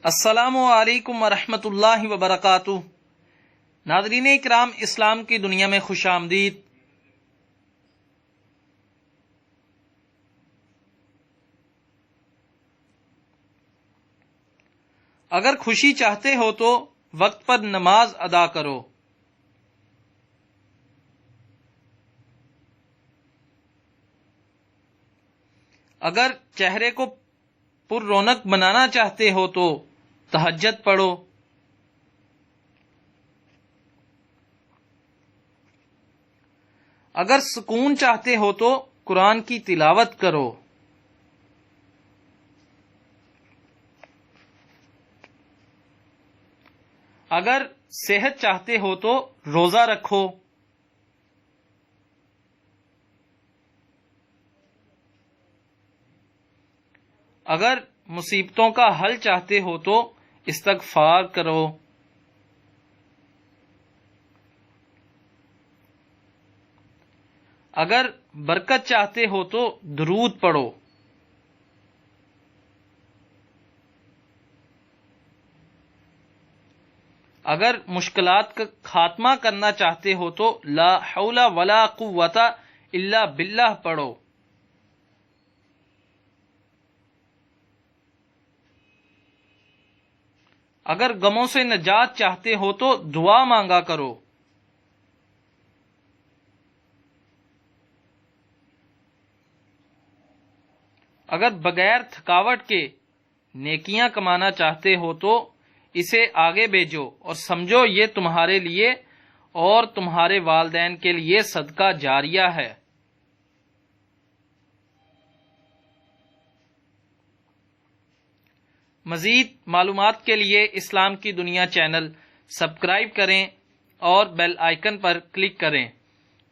السلام علیکم ورحمۃ اللہ وبرکاتہ۔ ناظرین اکرام، اسلام کی دنیا میں خوش آمدید۔ اگر خوشی چاہتے ہو تو وقت پر نماز ادا کرو۔ اگر چہرے کو پر رونق بنانا چاہتے ہو تو تہجد پڑھو۔ اگر سکون چاہتے ہو تو قرآن کی تلاوت کرو۔ اگر صحت چاہتے ہو تو روزہ رکھو۔ اگر مصیبتوں کا حل چاہتے ہو تو استغفار کرو۔ اگر برکت چاہتے ہو تو درود پڑھو۔ اگر مشکلات کا خاتمہ کرنا چاہتے ہو تو لا حول ولا قوت الا باللہ پڑھو۔ اگر غموں سے نجات چاہتے ہو تو دعا مانگا کرو۔ اگر بغیر تھکاوٹ کے نیکیاں کمانا چاہتے ہو تو اسے آگے بھیجو اور سمجھو یہ تمہارے لیے اور تمہارے والدین کے لیے صدقہ جاریہ ہے۔ مزید معلومات کے لیے اسلام کی دنیا چینل سبسکرائب کریں اور بیل آئیکن پر کلک کریں۔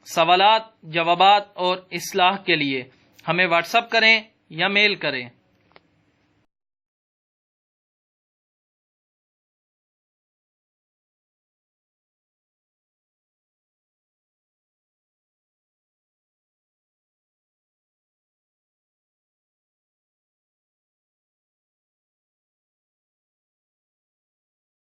سوالات، جوابات اور اصلاح کے لیے ہمیں واٹس ایپ کریں یا میل کریں۔